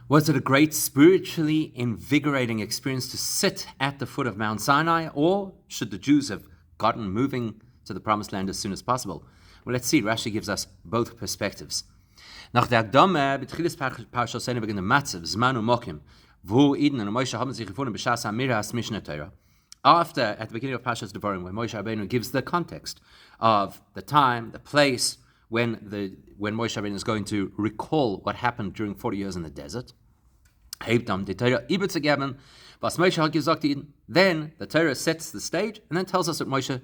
Was it a great spiritually invigorating experience to sit at the foot of Mount Sinai, or should the Jews have gotten moving to the Promised Land as soon as possible? Well, let's see. Rashi gives us both perspectives. Nach der Akdame, betchilis Parshas Sene wegen dem Matzev, Zman u'Mokim, wo Eden und Moshe haben sich gefunden b'shas ha'miras Mishneh Torah. After, at the beginning of Parshas Devorim, when Moshe Rabbeinu gives the context of the time, the place, when Moshe Rabbeinu is going to recall what happened during 40 years in the desert. Then the Torah sets the stage and then tells us what Moshe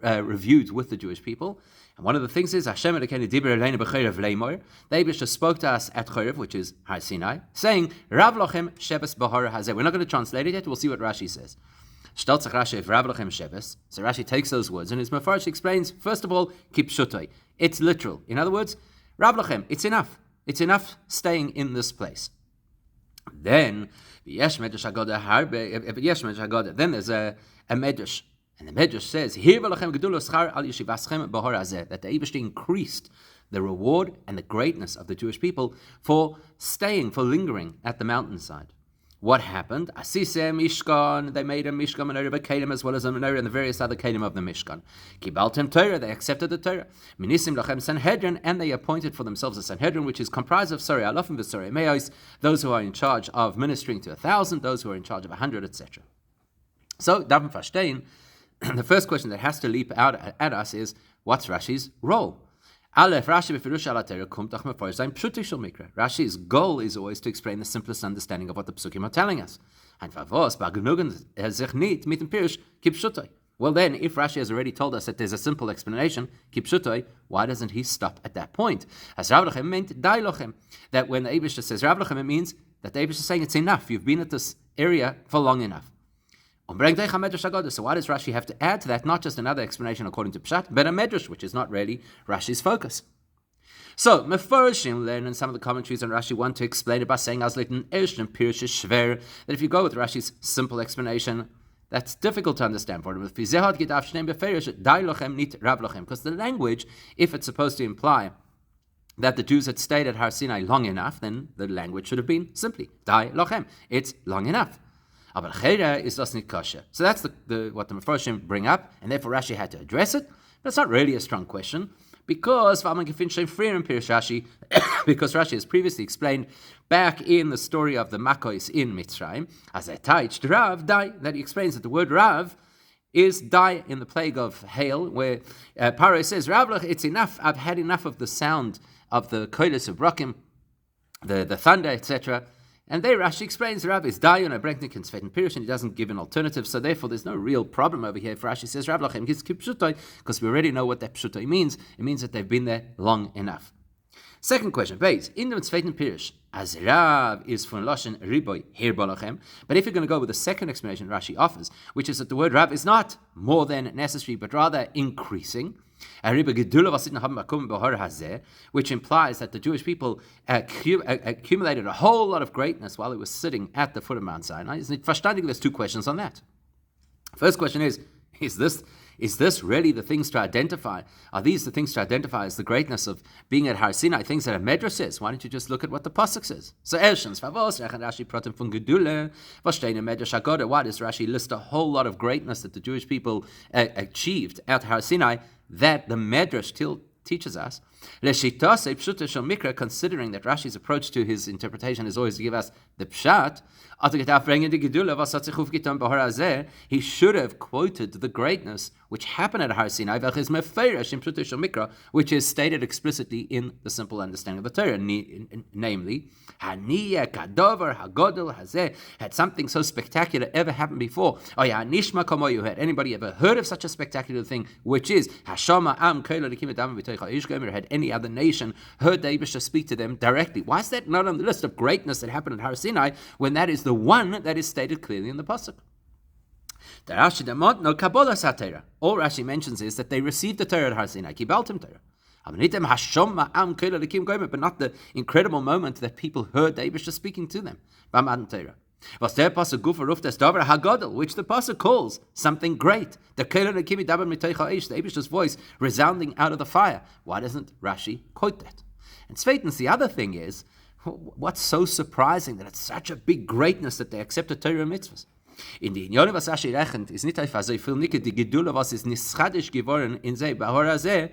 reviewed with the Jewish people. And one of the things is, Hashem the Eibishter spoke to us at Chorev, which is Har Sinai, saying, Rav lochem Shebes Bahar Hazeh. We're not going to translate it yet, we'll see what Rashi says. So Rashi takes those words and his Mefarish explains, first of all, kipshutai. It's literal. In other words, Rav lochem, it's enough. It's enough staying in this place. Then there's a medrash. And the medrash says, that the Eibishter increased the reward and the greatness of the Jewish people for staying, for lingering at the mountainside. What happened? Asise Mishkan, they made a Mishkan menorah b'kelim as well as a menorah and the various other kelim of the Mishkan. Kibaltem Torah, they accepted the Torah. Minisim lachem Sanhedrin, and they appointed for themselves a Sanhedrin, which is comprised of Alofim v'Sorei Meos, those who are in charge of ministering to 1,000, those who are in charge of 100, etc. So, Davon Verstehen, the first question that has to leap out at us is, what's Rashi's role? Rashi's goal is always to explain the simplest understanding of what the Psukim are telling us. Well then, if Rashi has already told us that there's a simple explanation, why doesn't he stop at that point? As Rav Lochem meant dai lochem, that when the Eibishter says Rav Lochem, it means that the Eibishter is saying it's enough, you've been at this area for long enough. So why does Rashi have to add to that not just another explanation according to Pshat, but a medrash, which is not really Rashi's focus? So, Mefarshim learn in some of the commentaries on Rashi want to explain it by saying that if you go with Rashi's simple explanation, that's difficult to understand for them. Because the language, if it's supposed to imply that the Jews had stayed at Har Sinai long enough, then the language should have been simply Dai Lochem. It's long enough. Aber Chera is das nicht kosher. So that's what the Mefarshim bring up, and therefore Rashi had to address it. But it's not really a strong question, because because Rashi has previously explained back in the story of the Makos in Mitzrayim, as I touched Rav, Dai, that he explains that the word Rav is Dai in the plague of hail, where Paro says, Rav, it's enough, I've had enough of the sound of the koilis of Rakim, the thunder, etc., and there Rashi explains the Rav is Dayan or Brenknik and Sveten Pirush, and he doesn't give an alternative, so therefore there's no real problem over here if Rashi says Rav Lachem gives Kipshutai, because we already know what that Pshutai means. It means that they've been there long enough. Second question, base, in the Sveten Pirush, as Rav is von Loshen Riboy Her Balachem, but if you're going to go with the second explanation Rashi offers, which is that the word Rav is not more than necessary, but rather increasing, which implies that the Jewish people accumulated a whole lot of greatness while it was sitting at the foot of Mount Sinai. There's two questions on that. First question is this really the things to identify? Are these the things to identify as the greatness of being at Har Sinai, things that a medrash says? Why don't you just look at what the pasuk says? So why does Rashi list a whole lot of greatness that the Jewish people achieved at Har Sinai that the medrash teaches us? Considering that Rashi's approach to his interpretation is always to give us the pshat, he should have quoted the greatness which happened at Har Sinai, which is stated explicitly in the simple understanding of the Torah, namely, had something so spectacular ever happened before? Had anybody ever heard of such a spectacular thing, which is, had any other nation heard the Eibishter speak to them directly? Why is that not on the list of greatness that happened at Har Sinai when that is the one that is stated clearly in the pasuk? All Rashi mentions is that they received the Torah at Har Sinai, Kibaltim Torah. But not the incredible moment that people heard the Eibishter speaking to them. Which the pasuk calls something great. The Eibishter's voice resounding out of the fire. Why doesn't Rashi quote that? And Sveitens, the other thing is, What's so surprising that it's such a big greatness that they accepted Torah and mitzvahs? In die Injone, was Rashi rechnet, ist nicht einfach so viel Nicke, die Gedule, was ist nischadisch geworden in sei Bahora ze,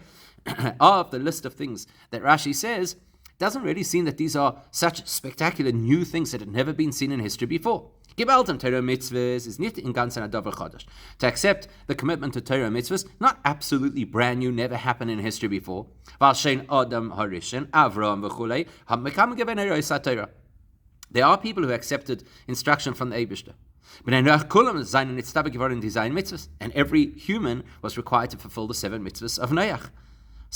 of the list of things that Rashi says, doesn't really seem that these are such spectacular new things that had never been seen in history before. Gebeltem Torah mitzvahs is nicht in ganz einer Dover Chodesh. To accept the commitment to Torah mitzvahs, not absolutely brand new, never happened in history before. Weil shein Adam Harishan, Avram v'chulei, ham mekam geben Erois Torah. There are people who accepted instruction from the Eibishter. And every human was required to fulfill the 7 mitzvahs of Noach.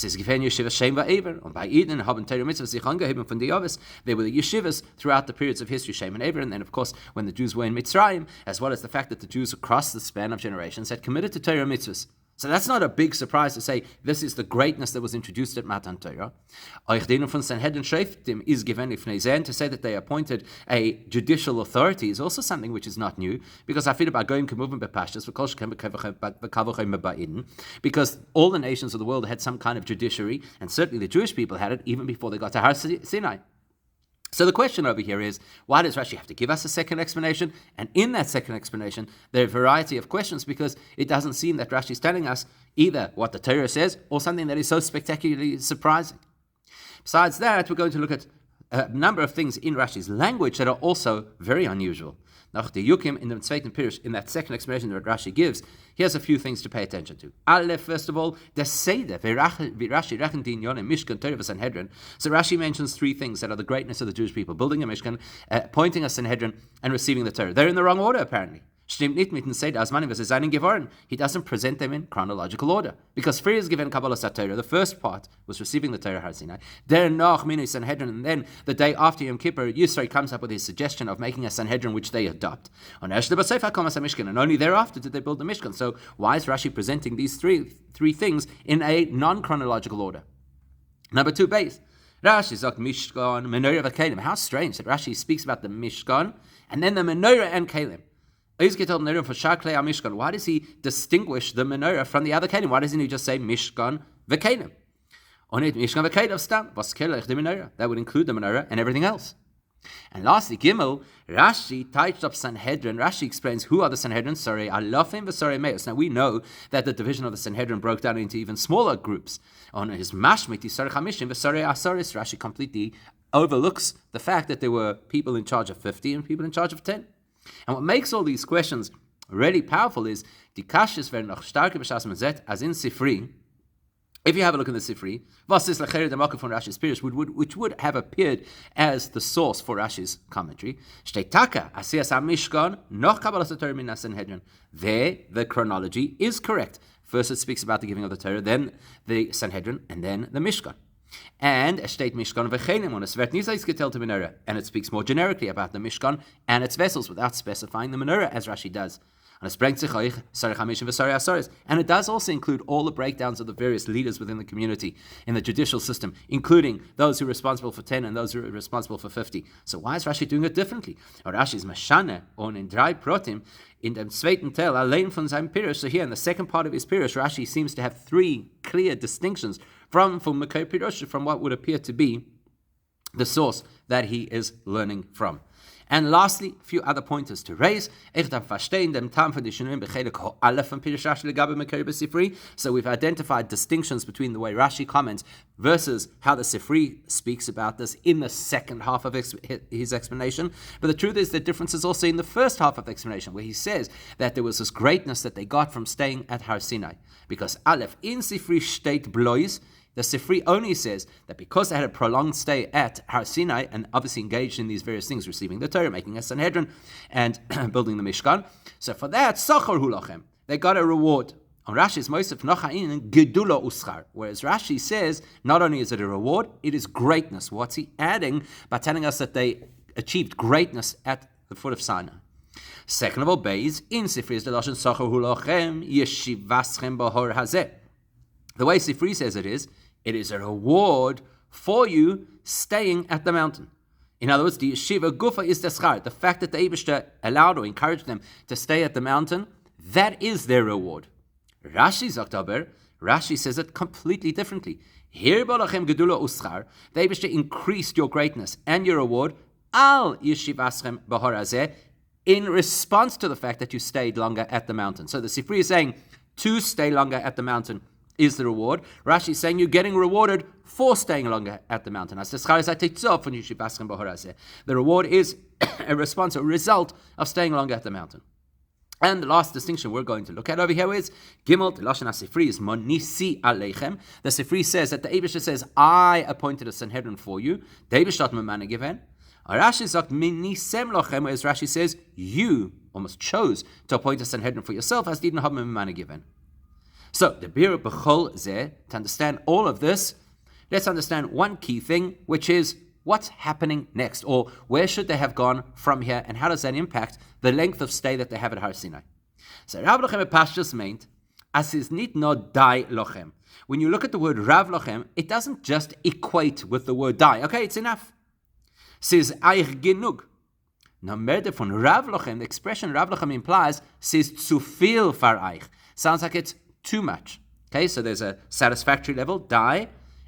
And by Eden haben Torah mitzvahs sich angeheben von the others. They were the yeshivas throughout the periods of history, Shem and Eber, and then of course when the Jews were in Mitzrayim, as well as the fact that the Jews across the span of generations had committed to Torah mitzvahs. So that's not a big surprise to say this is the greatness that was introduced at Matan Torah. Von Sanhedrin Shoftim is given to say that they appointed a judicial authority is also something which is not new, because I feel about going because all the nations of the world had some kind of judiciary, and certainly the Jewish people had it even before they got to Har Sinai. So the question over here is, why does Rashi have to give us a second explanation? And in that second explanation, there are a variety of questions, because it doesn't seem that Rashi is telling us either what the Torah says or something that is so spectacularly surprising. Besides that, we're going to look at a number of things in Rashi's language that are also very unusual. Nach the Yukim in the zweiten Pirush, in that second explanation that Rashi gives, here's a few things to pay attention to. Aleph, first of all, the Seder, Rashi rechnet in Yonah, Mishkan, Torah, Sanhedrin. So Rashi mentions 3 things that are the greatness of the Jewish people: building a Mishkan, appointing a Sanhedrin, and receiving the Torah. They're in the wrong order, apparently. He doesn't present them in chronological order, because first is given Kabbalah Torah. The first part was receiving the Torah Har Sinai. Then Nach Minu Sanhedrin, and then the day after Yom Kippur, Yisrael comes up with his suggestion of making a Sanhedrin, which they adopt. And only thereafter did they build the Mishkan. So why is Rashi presenting these three things in a non-chronological order? Number 2 base. Rashi sagt Mishkan, Menorah v'Kelim. How strange that Rashi speaks about the Mishkan and then the Menorah and Kelim. Why does he distinguish the menorah from the other kelim? Why doesn't he just say Mishkan v'kelim? Mishkan v'kelim stam. Was Chelek the menorah? That would include the menorah and everything else. And lastly, Gimel, Rashi touched up Sanhedrin. Rashi explains who are the Sanhedrin. Sorry, Alafim v'Sorei Meos. Now we know that the division of the Sanhedrin broke down into even smaller groups. On his Mashmit, Sorei Chamishim v'Sorei Asoris, Rashi completely overlooks the fact that there were people in charge of 50 and people in charge of 10. And what makes all these questions really powerful is die Kashis werden noch starker b'shas mazet as in Sifri. If you have a look in the Sifri, was is lecheri demakah from Rashi's Pirush, which would have appeared as the source for Rashi's commentary. Shteitaka asiyas hamishkan noch kabbalas Torah min Sanhedrin. There, the chronology is correct. First, it speaks about the giving of the Torah, then the Sanhedrin, and then the Mishkan. And es steht Mishkan v'chelim, und es wird nicht als geteilte menorah, and it speaks more generically about the Mishkan and its vessels without specifying the menorah, as Rashi does. And it does also include all the breakdowns of the various leaders within the community in the judicial system, including those who are responsible for 10 and those who are responsible for 50. So why is Rashi doing it differently? Or Rashi's Mashane on in 3 Protim in dem zweiten Teil allein von seinem Pirush. So here in the second part of his Pirush, Rashi seems to have 3 clear distinctions from Makar Pirush, from what would appear to be the source that he is learning from. And lastly, a few other pointers to raise. So we've identified distinctions between the way Rashi comments versus how the Sifri speaks about this in the second half of his explanation. But the truth is the difference is also in the first half of the explanation, where he says that there was this greatness that they got from staying at Har Sinai. Because Aleph, in Sifri steht blois, the Sifri only says that because they had a prolonged stay at Har Sinai and obviously engaged in these various things, receiving the Torah, making a Sanhedrin, and building the Mishkan, so for that, Sachar hu lachem, they got a reward. On Rashi's Mosef Nochain Gedula Uschar, whereas Rashi says not only is it a reward, it is greatness. What's he adding by telling us that they achieved greatness at the foot of Sinai? Second of all, Beis in Sifri is the Lashon Sachar hu lachem yeshivaschem b'hor hazeh. The way Sifri says it is a reward for you staying at the mountain. In other words, the yeshiva gufa is the schar. The fact that the Eibishter allowed or encouraged them to stay at the mountain, that is their reward. Rashi sagt aber, Rashi says it completely differently. Hirbalachem gedula uschar. The Eibishter increased your greatness and your reward. Al yeshivaschem bahar hazeh, in response to the fact that you stayed longer at the mountain. So the Sifri is saying to stay longer at the mountain is the reward. Rashi is saying you're getting rewarded for staying longer at the mountain. The reward is a response, a result of staying longer at the mountain. And the last distinction we're going to look at over here is Gimel, the Lashon HaSifri is Monisi Aleichem. The Sifri says that the Eibishter says, I appointed a Sanhedrin for you. The Eibishter hat mir Manne given. Rashi sagt, Minisem lochem, whereas Rashi says, you almost chose to appoint a Sanhedrin for yourself, as didn't have mir Manne given. So, the Bir B'chol Zeh, to understand all of this, let's understand one key thing, which is what's happening next, or where should they have gone from here, and how does that impact the length of stay that they have at Har Sinai. So, Rav Lochem Pashtus meant, as is nit no dai lochem. When you look at the word Rav Lochem, it doesn't just equate with the word dai. Okay, it's enough. Says Eich genug. Now, merde von Rav Lochem, the expression Rav Lochem implies, says zu viel far Eich. Sounds like it's too much. Okay, so there's a satisfactory level, dai,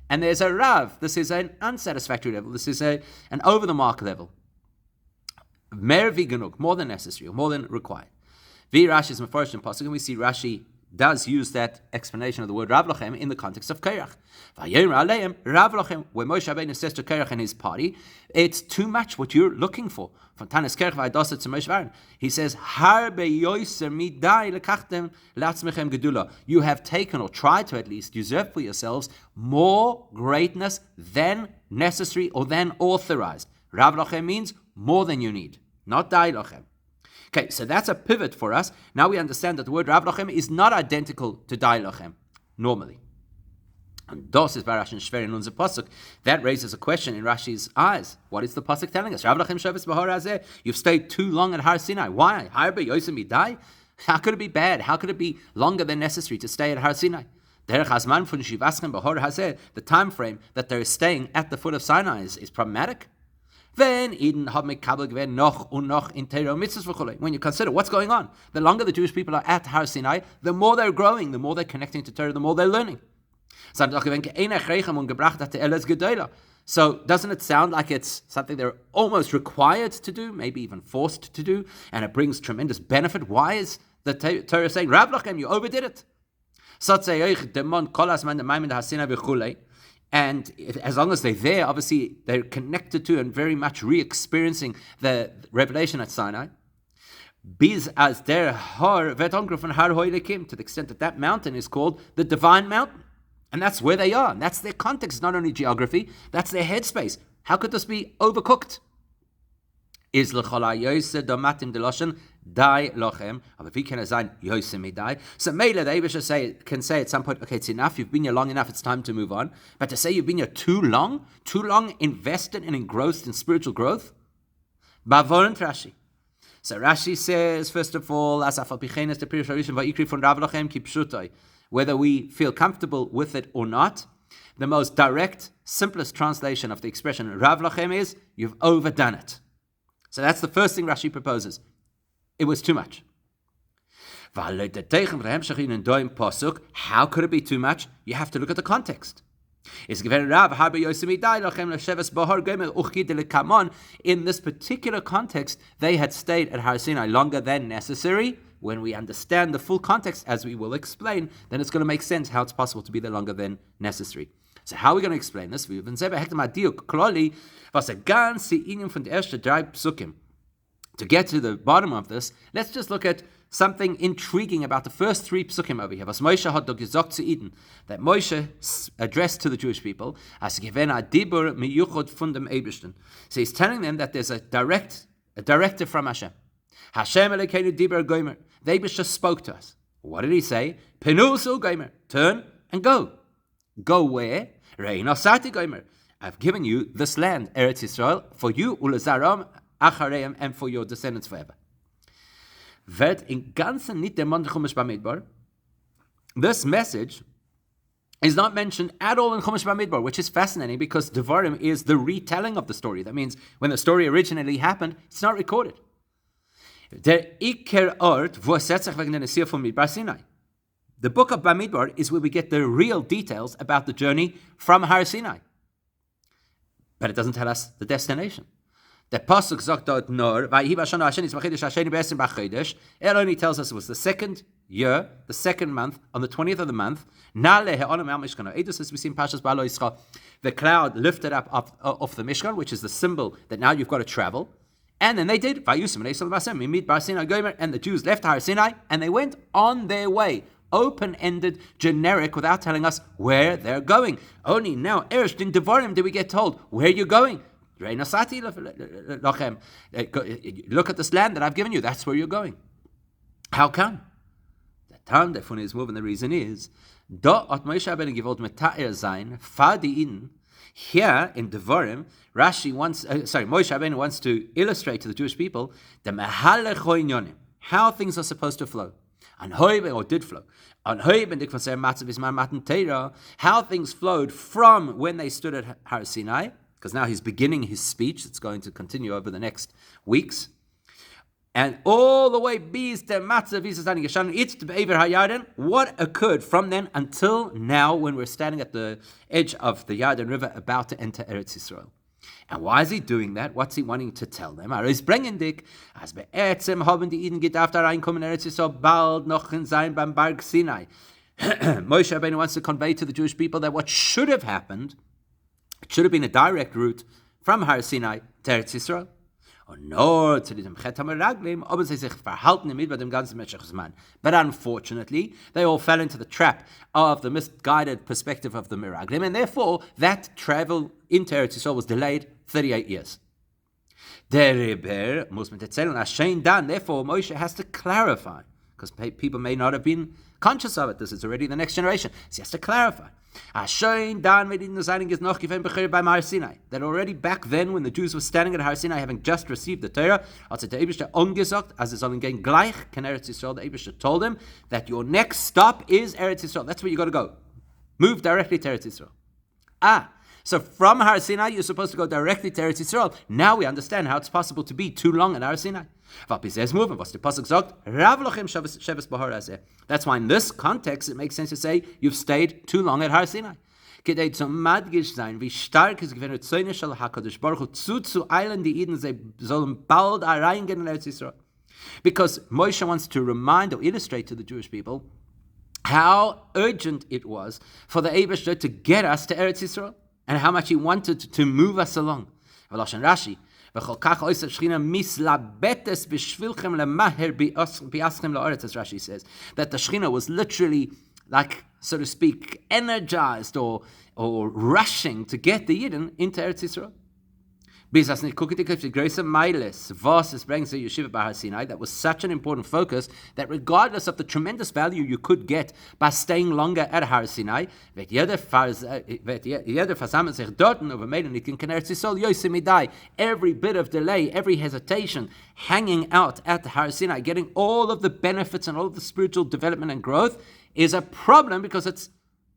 and there's a Rav. This is an unsatisfactory level. This is an over-the-mark level. Mer vi genug, more than necessary, or more than required. Vi Rashi is mefarish in pasuk, and we see Rashi does use that explanation of the word Rav Lochem in the context of Korach. Vayomer aleim Rav Lochem, where Moshe Rabbeinu says to Korach and his party, it's too much what you're looking for. From Tanis Korach v'Adosa to Moshe Rabbeinu, he says, Harbe yoser midai lekachtem latzmechem gedula. You have taken, or tried to at least, usurp for yourselves more greatness than necessary or than authorized. Rav Lochem means more than you need, not Dai Lochem. Okay, so that's a pivot for us. Now we understand that the word Rav Lochem is not identical to Dai Lochem, normally. And dos is Barash and Shver in unser Pasuk. That raises a question in Rashi's eyes. What is the Pasuk telling us? Rav Lochem Shavis Bahar Hazeh. You've stayed too long at Har Sinai. Why? Harbe Yosem Midai? How could it be bad? How could it be longer than necessary to stay at Har Sinai? The time frame that they're staying at the foot of Sinai is problematic. When you consider what's going on, the longer the Jewish people are at Har Sinai, the more they're growing, the more they're connecting to Torah, the more they're learning. So doesn't it sound like it's something they're almost required to do, maybe even forced to do, and it brings tremendous benefit? Why is the Torah saying, Rav Lochem, you overdid it? And as long as they're there, obviously they're connected to and very much re-experiencing the revelation at Sinai. Biz as der har vetongrufen har hoilikim, to the extent that that mountain is called the divine mountain. And that's where they are. And that's their context, not only geography, that's their headspace. How could this be overcooked? Is l'chala yoseh domatim deloshen dai lochem. Aber wie kann sein yoseh midai? So Mele, the Eibishter can say at some point, okay, it's enough, you've been here long enough, it's time to move on. But to say you've been here too long invested and engrossed in spiritual growth? Bavorent Rashi. So Rashi says, first of all, asaf al pichenes the Pirush Harishon va'ikri von Rav Lochem ki pshutai. Whether we feel comfortable with it or not, the most direct, simplest translation of the expression Rav Lochem is, you've overdone it. So that's the first thing Rashi proposes. It was too much. How could it be too much? You have to look at the context. In this particular context, they had stayed at Har Sinai longer than necessary. When we understand the full context, as we will explain, then it's going to make sense how it's possible to be there longer than necessary. So how are we going to explain this? To get to the bottom of this, let's just look at something intriguing about the first three psukim over here. That Moshe addressed to the Jewish people as so he's telling them that there's a directive from Hashem. Hashem Elokeinu diber gomer. The Eibishter spoke to us. What did he say? Penusu gomer. Turn and go. Go where? Rein osati gomer. I've given you this land, Eretz Yisrael, for you, ulezaram achareim, and for your descendants forever. This message is not mentioned at all in Chumash Bamidbar, which is fascinating because Devorim is the retelling of the story. That means when the story originally happened, it's not recorded. Der Iker Ort, wo es setzt sich wegen der Nesir von Midbar Sinai. The book of Bamidbar is where we get the real details about the journey from Har Sinai. But it doesn't tell us the destination. The pasuk sagt dort nur, it only tells us it was the second year, the second month, on the 20th of the month. As we see in Pashas Balo Yisrael, the cloud lifted up off the Mishkan, which is the symbol that now you've got to travel. And then they did. And the Jews left Har Sinai and they went on their way. Open-ended, generic, without telling us where they're going. Only now, Eresh in Devorim, did we get told where you're going. Look at this land that I've given you. That's where you're going. How come? The time that is moving. The reason is here in Devorim, Moshe Rabbeinu wants to illustrate to the Jewish people the how things are supposed to flow. Or did flow. How things flowed from when they stood at Har Sinai, because now he's beginning his speech. It's going to continue over the next weeks. And all the way what occurred from then until now when we're standing at the edge of the Yarden River about to enter Eretz Yisrael. And why is he doing that? What's he wanting to tell them? Moshe Rabbeinu wants to convey to the Jewish people that what should have happened, it should have been a direct route from Har Sinai to Eretz Yisrael. But unfortunately, they all fell into the trap of the misguided perspective of the Miraglim, and therefore that travel into Eretz Yisrael was delayed 38 years. Therefore, Moshe has to clarify, because people may not have been conscious of it. This is already the next generation. So he has to clarify. That already back then, when the Jews were standing at Har Sinai, having just received the Torah, the Eibishter told them that your next stop is Eretz Yisrael. That's where you got to go. Move directly to Eretz Yisrael. So from Har Sinai, you're supposed to go directly to Eretz Yisrael. Now we understand how it's possible to be too long at Har Sinai. That's why in this context, it makes sense to say you've stayed too long at Har Sinai. Because Moshe wants to remind or illustrate to the Jewish people how urgent it was for the Eibishter to get us to Eretz Yisrael, and how much he wanted to move us along. Rashi, as Rashi says, that the Shechina was literally, like, so to speak, energized or rushing to get the Yidden into Eretz Yisrael. That was such an important focus that regardless of the tremendous value you could get by staying longer at Har Sinai, every bit of delay, every hesitation, hanging out at Har Sinai, getting all of the benefits and all of the spiritual development and growth is a problem because it's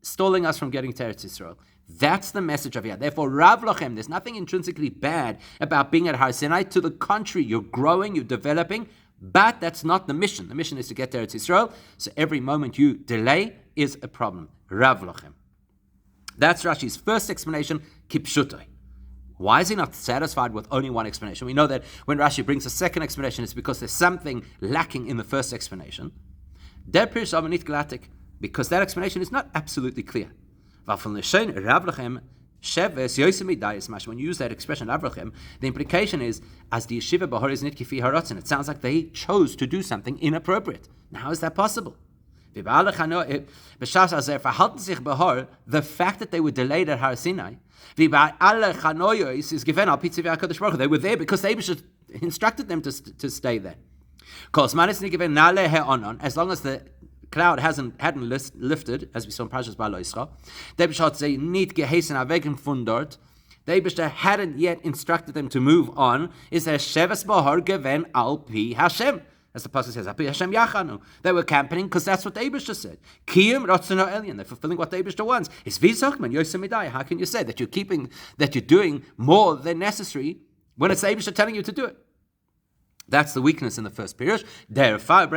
stalling us from getting to Eretz Yisrael. That's the message of here. Therefore, Rav Lochem, there's nothing intrinsically bad about being at Har Sinai. To the contrary, you're growing, you're developing, but that's not the mission. The mission is to get there to Israel. So every moment you delay is a problem. Rav Lochem. That's Rashi's first explanation, Kipshutai. Why is he not satisfied with only one explanation? We know that when Rashi brings a second explanation, it's because there's something lacking in the first explanation. Because that explanation is not absolutely clear. When you use that expression, the implication is, as the yeshiva bahar is nit kifi haratzin, it sounds like they chose to do something inappropriate. Now, how is that possible? The fact that they were delayed at Har Sinai, they were there because they instructed them to stay there. As long as the cloud hadn't lifted, as we saw in Parshas Balo Yisrael, the hadn't yet instructed them to move on. Is there Sheves Bahar Geven Al Pi Hashem? As the pasuk says, Api Hashem Yachanu. They were campaigning because that's what the Eibishter said. Kiyum Ratzon Elyon. They're fulfilling what the Eibishter wants. It's Vizachman Yosemidai. How can you say that you're doing more than necessary when it's the Eibishter telling you to do it? That's the weakness in the first Pirush. Therefore,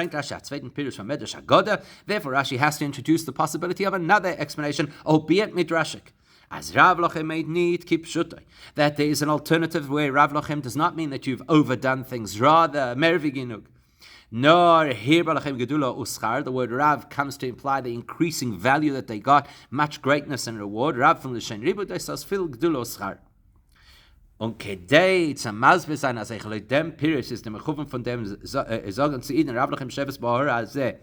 Rashi has to introduce the possibility of another explanation, albeit midrashic. As Rav Lochem made need, keep shutai. That there is an alternative where Rav Lochem does not mean that you've overdone things, rather, merviginug. Nor here gedula uschar. The word Rav comes to imply the increasing value that they got, much greatness and reward. Rav from the Shen Ribud, they says fil gedula uschar. Und kedei zum Masbe sein, als dem Pirish ist dem Chufen von dem Sagen zu ihnen, Rav Lochem Sheves Bahar Azeh.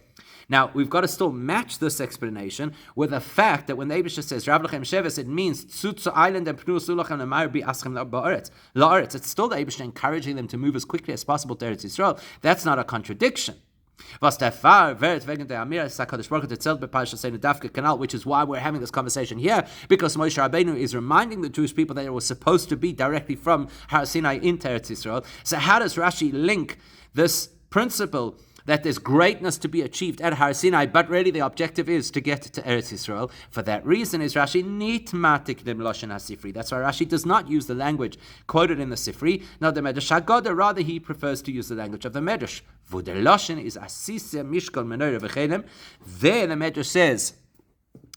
Now, we've got to still match this explanation with the fact that when the Eibusha says Rav Lochem Sheves, it means Tzutzu Island and Pnu Sulachem and Meir Bi Aschem La'aretz. It's still the Eibusha encouraging them to move as quickly as possible to Eretz Yisrael. That's not a contradiction. Was der Fall wird wegen der Amira Sakadosh Baruch Hu erzählt bei Parashat Dafka Kanal, which is why we're having this conversation here, because Moshe Rabbeinu is reminding the Jewish people that it was supposed to be directly from Har Sinai into Eretz Yisrael. So how does Rashi link this principle that there's greatness to be achieved at Har Sinai, but really the objective is to get to Eretz Yisrael? For that reason is Rashi nitmatik dem loshen hasifri. That's why Rashi does not use the language quoted in the Sifri. Now the Medrash Haggadah, rather he prefers to use the language of the Medrash. Wo der loshen is asise mishkan menorah v'chelim. There the Medrash says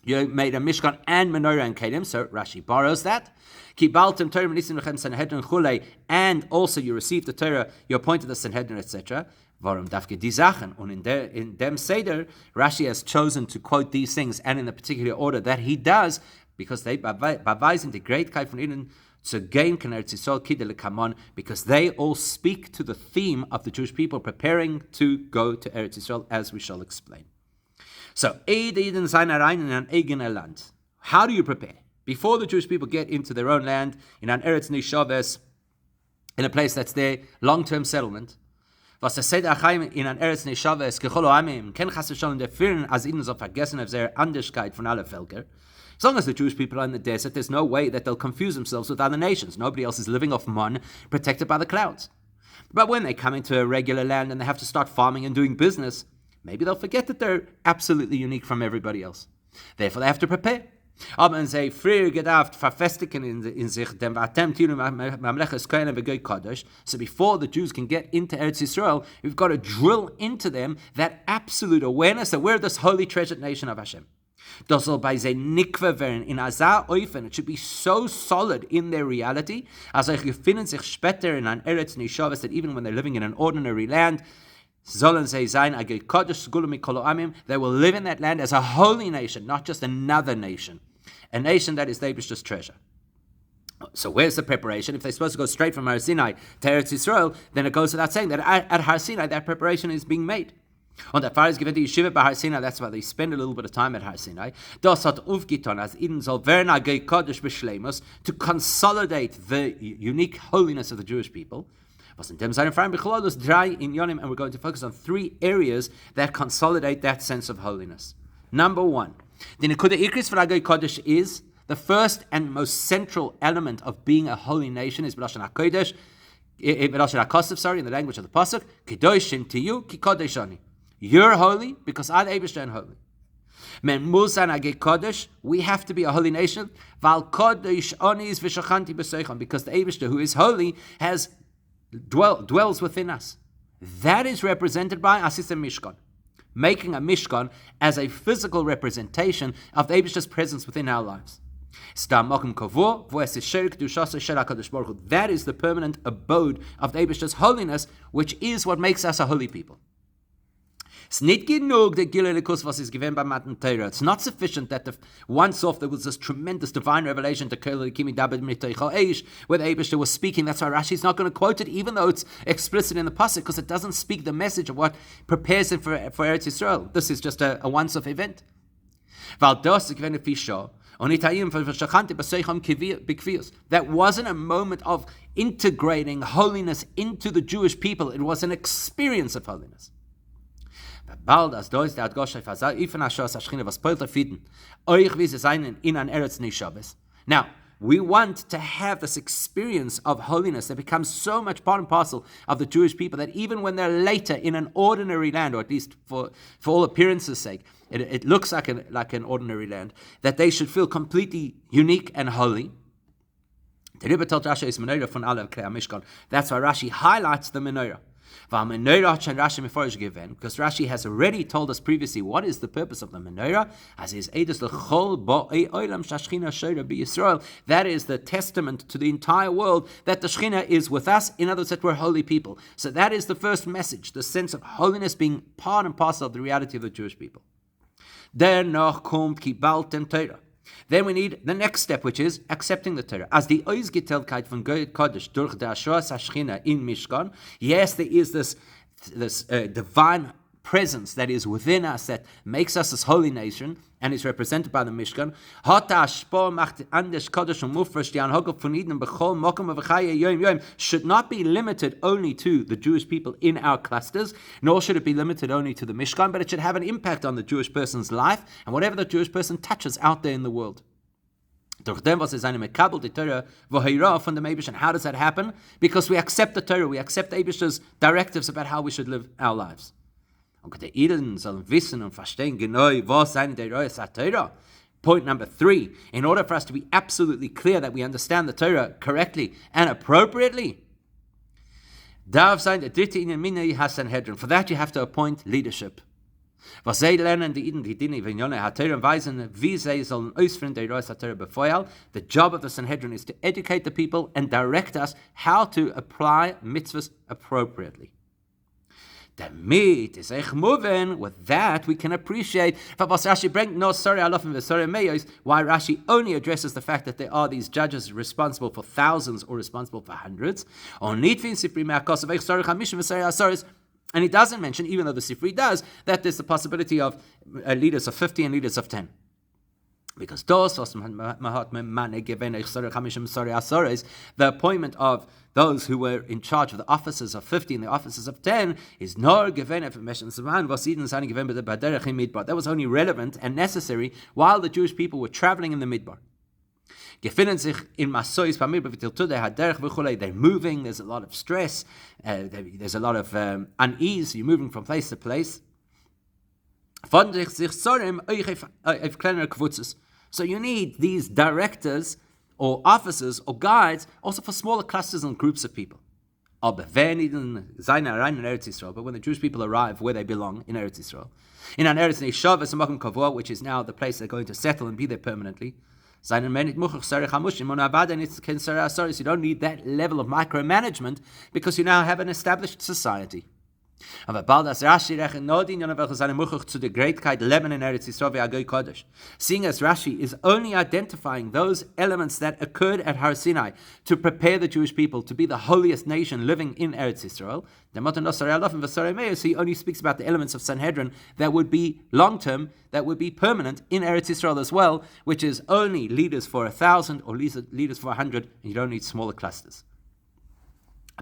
you made a mishkan and menorah and kelim. So Rashi borrows that. Kibaltem Torah menisim v'chen Sanhedrin chulei, and also you received the Torah, you appointed the Sanhedrin, etc. Warum dafke die Sachen? Und in dem Seder, Rashi has chosen to quote these things, and in the particular order that he does, because they beweisen die Greatkeit von ihnen zu gehen kann Eretz Yisrael kidele kamon, because they all speak to the theme of the Jewish people preparing to go to Eretz Yisrael, as we shall explain. So, how do you prepare? Before the Jewish people get into their own land, in an Eretz Nishaves, in a place that's their long-term settlement, was der Seder Achaim in an Eretz Nishaves gecholo amim ken chas v'shalom interferen as ihnen so vergessen of their Anderskeit von alle Völker. As long as the Jewish people are in the desert, there's no way that they'll confuse themselves with other nations. Nobody else is living off mon, protected by the clouds. But when they come into a regular land and they have to start farming and doing business, maybe they'll forget that they're absolutely unique from everybody else. Therefore, they have to prepare. Aber wenn sie früher gedacht verfestigen in sich dem Mamleches Kohen v'Goy Kadosh, so before the Jews can get into Eretz Yisrael, we've got to drill into them that absolute awareness that we're this holy treasured nation of Hashem. Das soll bei sie nikve werden in Azar Eufen. It should be so solid in their reality, as sie finden sich später in an Eretz Nishaves, that even when they're living in an ordinary land, they will live in that land as a holy nation, not just another nation. A nation that is David's treasure. So where's the preparation? If they're supposed to go straight from Har Sinai to Eretz Yisrael, then it goes without saying that at Har Sinai that preparation is being made. Und der Pfarrer ist given to Yeshiva by Har Sinai, that's why they spend a little bit of time at Har Sinai. Das hat aufgetan, as ihnen soll werden a Kodesh b'shleimus, to consolidate the unique holiness of the Jewish people. And we're going to focus on three areas that consolidate that sense of holiness. Number one, the Nekuda Ikris for Agoy Kodesh is the first and most central element of being a holy nation is B'Lashon HaKodesh, B'Lashon HaKosef, in the language of the Pasuk, Kedoshim to you, Ki Kodeshani. You're holy because I'm Eibishter and holy. Men Musan Agoy Kodesh, we have to be a holy nation, Val Kodesh Onis V'Shachanti B'Seichon, because the Eibishter who is holy has dwells within us. That is represented by Asisem Mishkan, making a Mishkan as a physical representation of the Eibishter's presence within our lives. That is the permanent abode of the Eibishter's holiness, which is what makes us a holy people. It's not sufficient that once off there was this tremendous divine revelation to where the Eibishter was speaking. That's why Rashi is not going to quote it, even though it's explicit in the pasuk, because it doesn't speak the message of what prepares him for Eretz Yisrael. This is just a once-off event. That wasn't a moment of integrating holiness into the Jewish people. It was an experience of holiness. Now, we want to have this experience of holiness that becomes so much part and parcel of the Jewish people that even when they're later in an ordinary land, or at least for all appearances' sake, it looks like an ordinary land, that they should feel completely unique and holy. That's why Rashi highlights the menorah. Because Rashi has already told us previously what is the purpose of the menorah, as is that is the testament to the entire world that the Shekhinah is with us, in other words, that we're holy people. So that is the first message, the sense of holiness being part and parcel of the reality of the Jewish people. Then we need the next step, which is accepting the Torah. As the Oizgetelkeit von Goyet Kodesh durch the Ashuras HaShechina in Mishkan, yes, there is this divine presence that is within us that makes us this holy nation and is represented by the Mishkan. Should not be limited only to the Jewish people in our clusters, nor should it be limited only to the Mishkan, but it should have an impact on the Jewish person's life and whatever the Jewish person touches out there in the world. And how does that happen? Because we accept the Torah, we accept the Eibishter's directives about how we should live our lives. Point number 3, in order for us to be absolutely clear that we understand the Torah correctly and appropriately, for that you have to appoint leadership. The job of the Sanhedrin is to educate the people and direct us how to apply mitzvahs appropriately. With that, we can appreciate why Rashi only addresses the fact that there are these judges responsible for thousands or responsible for hundreds. And he doesn't mention, even though the Sifri does, that there's the possibility of leaders of 50 and leaders of 10. Because the appointment of those who were in charge of the officers of 50 and the officers of 10 is nor given. That was only relevant and necessary while the Jewish people were traveling in the Midbar. They're moving, there's a lot of stress, there's a lot of unease, you're moving from place to place. So you need these directors or officers or guides also for smaller clusters and groups of people. But when the Jewish people arrive where they belong in Eretz Yisrael, in an Eretz Yisrael, which is now the place they're going to settle and be there permanently, you don't need that level of micromanagement because you now have an established society. Seeing as Rashi is only identifying those elements that occurred at Har Sinai to prepare the Jewish people to be the holiest nation living in Eretz Yisrael, he only speaks about the elements of Sanhedrin that would be long-term, that would be permanent in Eretz Yisrael as well, which is only leaders for 1,000 or leaders for 100, and you don't need smaller clusters.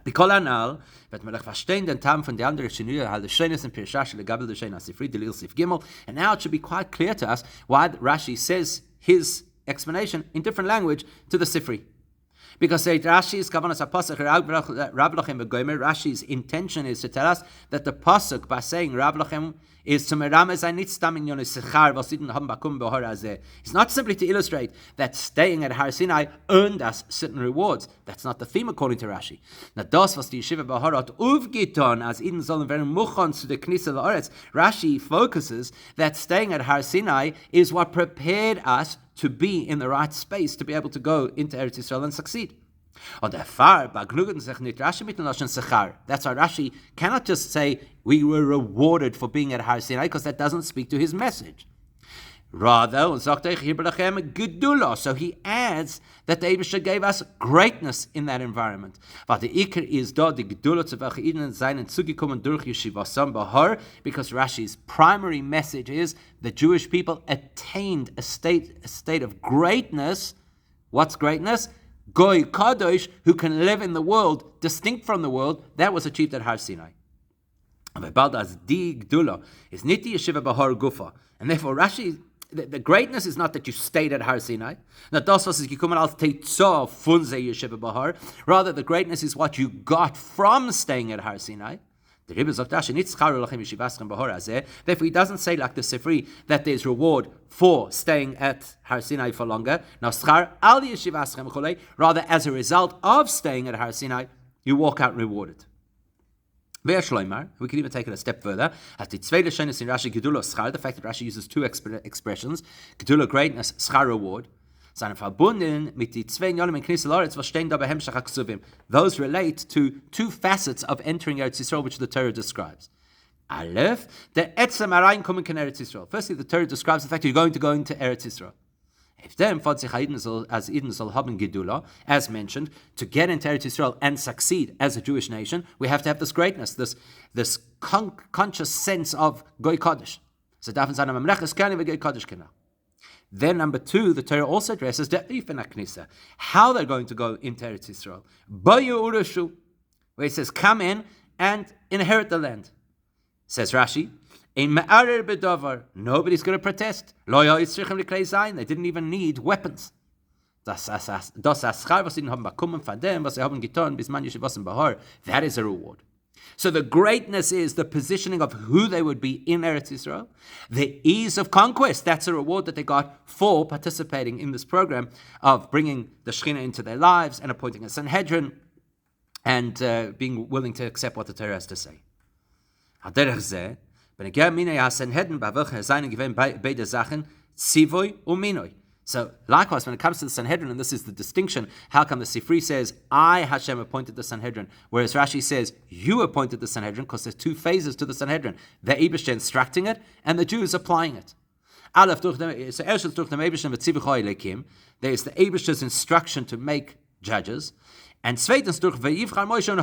And now it should be quite clear to us why Rashi says his explanation in different language to the Sifri. Because Rashi's intention is to tell us that the pasuk by saying Rab Lachem is to it's not simply to illustrate that staying at Har Sinai earned us certain rewards. That's not the theme according to Rashi. Rashi focuses that staying at Har Sinai is what prepared us to be in the right space to be able to go into Eretz Yisrael and succeed. That's why Rashi cannot just say we were rewarded for being at Har Sinai, because that doesn't speak to his message. Rather, so he adds that the Eibusha gave us greatness in that environment. Because Rashi's primary message is the Jewish people attained a state of greatness. What's greatness? Goy Kadosh, who can live in the world, distinct from the world, that was achieved at Har Sinai. And therefore Rashi, the greatness is not that you stayed at Har Sinai. Rather, the greatness is what you got from staying at Har Sinai. Therefore, he doesn't say like the Sifri that there's reward for staying at Har Sinai for longer. Rather, as a result of staying at Har Sinai, you walk out rewarded. We can even take it a step further. As the zweite Schönes in Rashi Gedula Schar, the fact that Rashi uses two expressions, Gedula greatness, Schar reward, seine verbunden mit die zwei Jolim in Knesset La'aretz, was stehen da bei Hemshach HaKsuvim. Those relate to two facets of entering Eretz Yisrael, which the Torah describes. Aleph, the etzem areinkommen in Eretz Yisrael. Firstly, the Torah describes the fact that you're going to go into Eretz Yisrael. If them, as Eden soll haben Gedula, as mentioned, to get into Eretz Yisrael and succeed as a Jewish nation, we have to have this greatness, this conscious sense of Goy Kodesh. So darf sein am Amrech keine wie Goy Kodesh kenna. Then number two, the Torah also addresses the Ifen HaKnisa, how they're going to go into Eretz Yisrael. Bayu urushu, where it says, come in and inherit the land. Says Rashi, nobody's going to protest. They didn't even need weapons. That is a reward. So the greatness is the positioning of who they would be in Eretz Yisrael. The ease of conquest, that's a reward that they got for participating in this program of bringing the Shekhinah into their lives and appointing a Sanhedrin and being willing to accept what the Torah has to say. So likewise, when it comes to the Sanhedrin, and this is the distinction, how come the Sifri says, I, Hashem, appointed the Sanhedrin, whereas Rashi says, you appointed the Sanhedrin, because there's two phases to the Sanhedrin. The Eibishter instructing it, and the Jews applying it. There is the Eibishter's instruction to make judges, and Moshe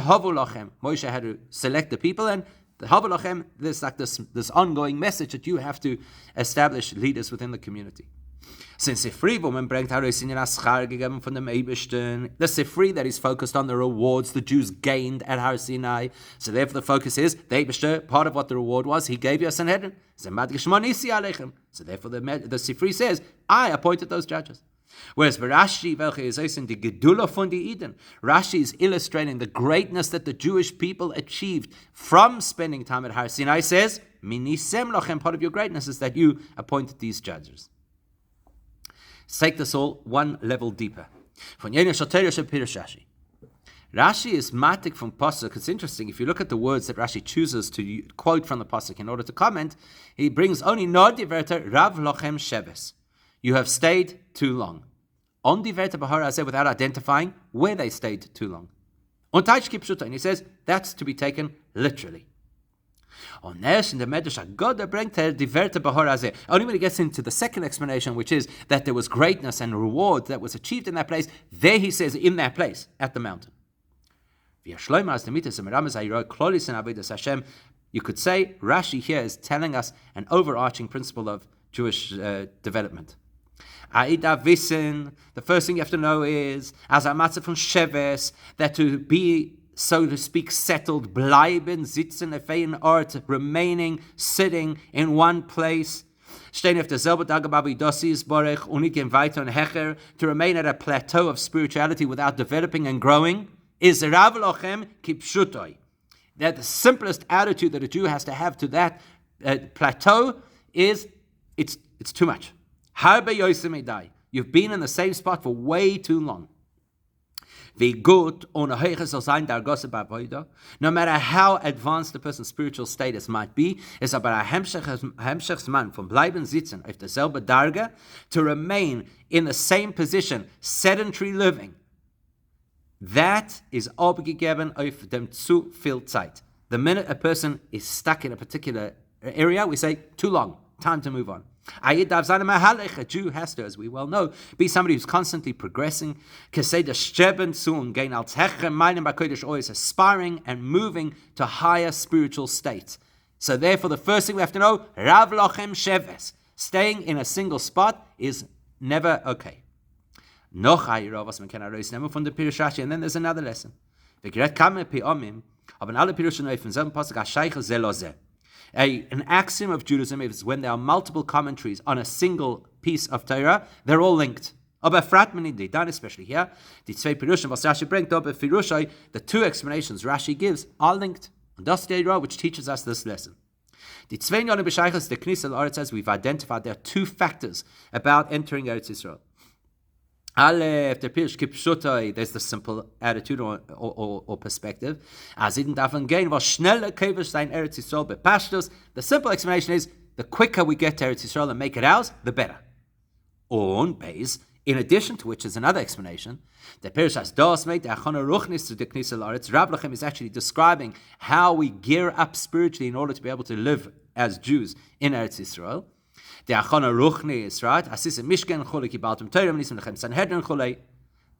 had to select the people, and the Havalachem, there's like this ongoing message that you have to establish leaders within the community. Since Sifri, woman bringt heraus in den Aschar gegeben von dem Eibishten, the Sifri that is focused on the rewards the Jews gained at Har Sinai. So therefore the focus is, the Eibishter, part of what the reward was, he gave you a Sanhedrin. So therefore the Sifri says, I appointed those judges. Whereas Rashi, Rashi is illustrating the greatness that the Jewish people achieved from spending time at Har Sinai. Says, part of your greatness is that you appointed these judges. Let's take this all one level deeper. Rashi is matik from Pasuk. It's interesting, if you look at the words that Rashi chooses to quote from the Pasuk in order to comment, he brings only no diverter rav lochem sheves. You have stayed too long. On diverter bahar azeh, without identifying where they stayed too long. Und he says that's to be taken literally. Only when he gets into the second explanation, which is that there was greatness and reward that was achieved in that place, there he says, in that place, at the mountain. You could say Rashi here is telling us an overarching principle of Jewish development. The first thing you have to know is, as a matzah from Sheves, that to be, so to speak, settled, bleiben, sitzen, efein ort, remaining, sitting in one place, to remain at a plateau of spirituality without developing and growing, is rav lochem kipshutoi. That the simplest attitude that a Jew has to have to that plateau is, it's too much. You've been in the same spot for way too long. No matter how advanced the person's spiritual status might be, is aber a Hemshechsman from bleiben sitzen auf derselbe Darge, to remain in the same position, sedentary living. That is abgegeben auf dem zu viel Zeit. The minute a person is stuck in a particular area, we say, too long, time to move on. A Jew has to, as we well know, be somebody who's constantly progressing, aspiring and moving to higher spiritual states. So therefore, the first thing we have to know, Rav Lochem Sheves, staying in a single spot is never okay. And then there's another lesson. An axiom of Judaism is when there are multiple commentaries on a single piece of Torah, they're all linked. Especially here, the two explanations Rashi gives are linked. And that's the Torah which teaches us this lesson. As we've identified, there are two factors about entering Eretz Yisrael. Aleph, the Pirsh Kipshutai, there's the simple attitude or perspective. As it davon gain was schneller Kevish sein Eretz Yisrael bepashtos. The simple explanation is the quicker we get to Eretz Yisrael and make it ours, the better. On base, in addition to which is another explanation, the Pirsh has das made the Achana Ruchnis to the Knisa Laretz. Rav Lachem is actually describing how we gear up spiritually in order to be able to live as Jews in Eretz Yisrael. The Achana Ruchnis, right? Asis Mishken Chole Kibaltum Torah Nisim Lechem Sanhedrin Chole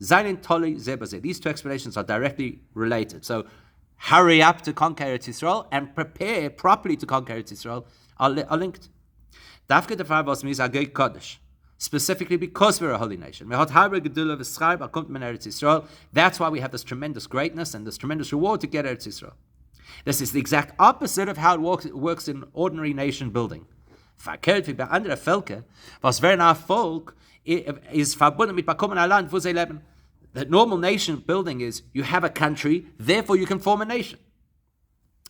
Zainin Toli Zebaze. These two explanations are directly related. So hurry up to conquer Eretz Yisrael and prepare properly to conquer Eretz Yisrael are linked. Dafke the Farvos Miz Agay Kodesh. Specifically because we're a holy nation. That's why we have this tremendous greatness and this tremendous reward to get Eretz Yisrael. This is the exact opposite of how it works in ordinary nation building. Verkehrt wie bei anderen Völkern, was wer nach Volk ist verbunden mit bekommen ein Land, wo sie leben. The normal nation building is you have a country, therefore you can form a nation.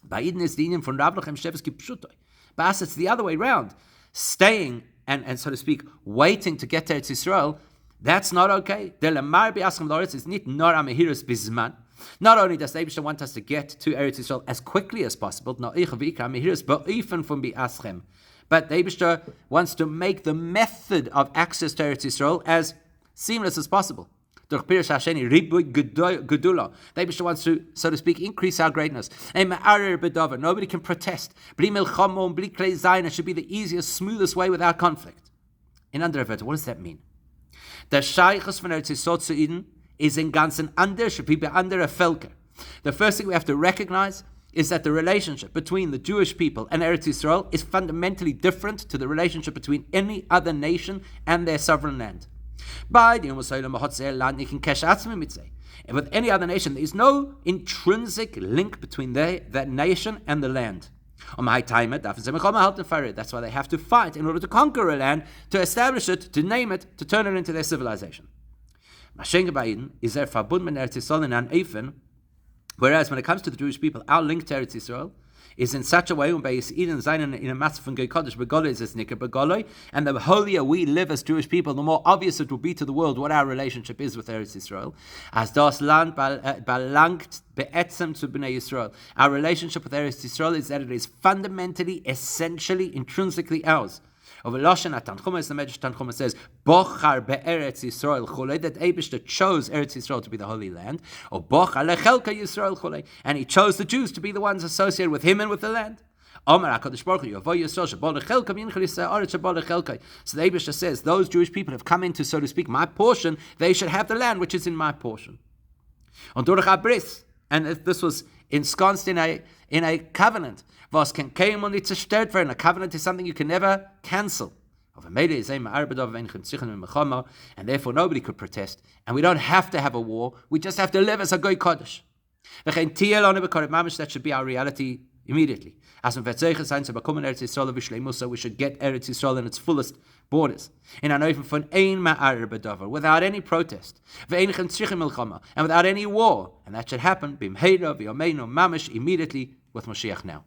Bei Ihnen ist die Ihnen von Rav Lachem Shevski Pshutoi. By us it's the other way around. Staying and so to speak, waiting to get to Eretz Yisrael, that's not okay. Not only does the Eibishter want us to get to Eretz Yisrael as quickly as possible, but the Eibishter wants to make the method of access to Eretz Yisrael as seamless as possible. The Eibishter wants to, so to speak, increase our greatness. Nobody can protest. It should be the easiest, smoothest way without conflict. In andere Wörter, what does that mean? Der Scheiches von Eretz Yisrael zu Eden is in ganzen anders, should be andere Völker. The first thing we have to recognize is that the relationship between the Jewish people and Eretz Yisrael is fundamentally different to the relationship between any other nation and their sovereign land. And with any other nation, there is no intrinsic link between that nation and the land. That's why they have to fight in order to conquer a land, to establish it, to name it, to turn it into their civilization. Whereas when it comes to the Jewish people, our link to Eretz Yisrael is in such a way, in a massive and the holier we live as Jewish people, the more obvious it will be to the world what our relationship is with Eretz Yisrael. As das Land belangt be'etzem zu Bnei Yisrael. Our relationship with Eretz Yisrael is that it is fundamentally, essentially, intrinsically ours. Over Lashon Tanchuma, the Medrash Tanchuma says, Bochar be'eretz Yisrael chulei, that Eibishter chose Eretz Yisrael to be the Holy Land, or Bochar lechelka Yisrael chulei, and he chose the Jews to be the ones associated with him and with the land. So the Eibishter says, those Jewish people have come into, so to speak, my portion, they should have the land which is in my portion. And this was ensconced in a covenant. Was can kein und nicht zerstört werden. A covenant is something you can never cancel. And therefore nobody could protest. And we don't have to have a war. We just have to live as a goy kodesh. That should be our reality immediately. So we should get Eretz Yisrael in its fullest borders. Without any protest. And without any war. And that should happen immediately with Mashiach now.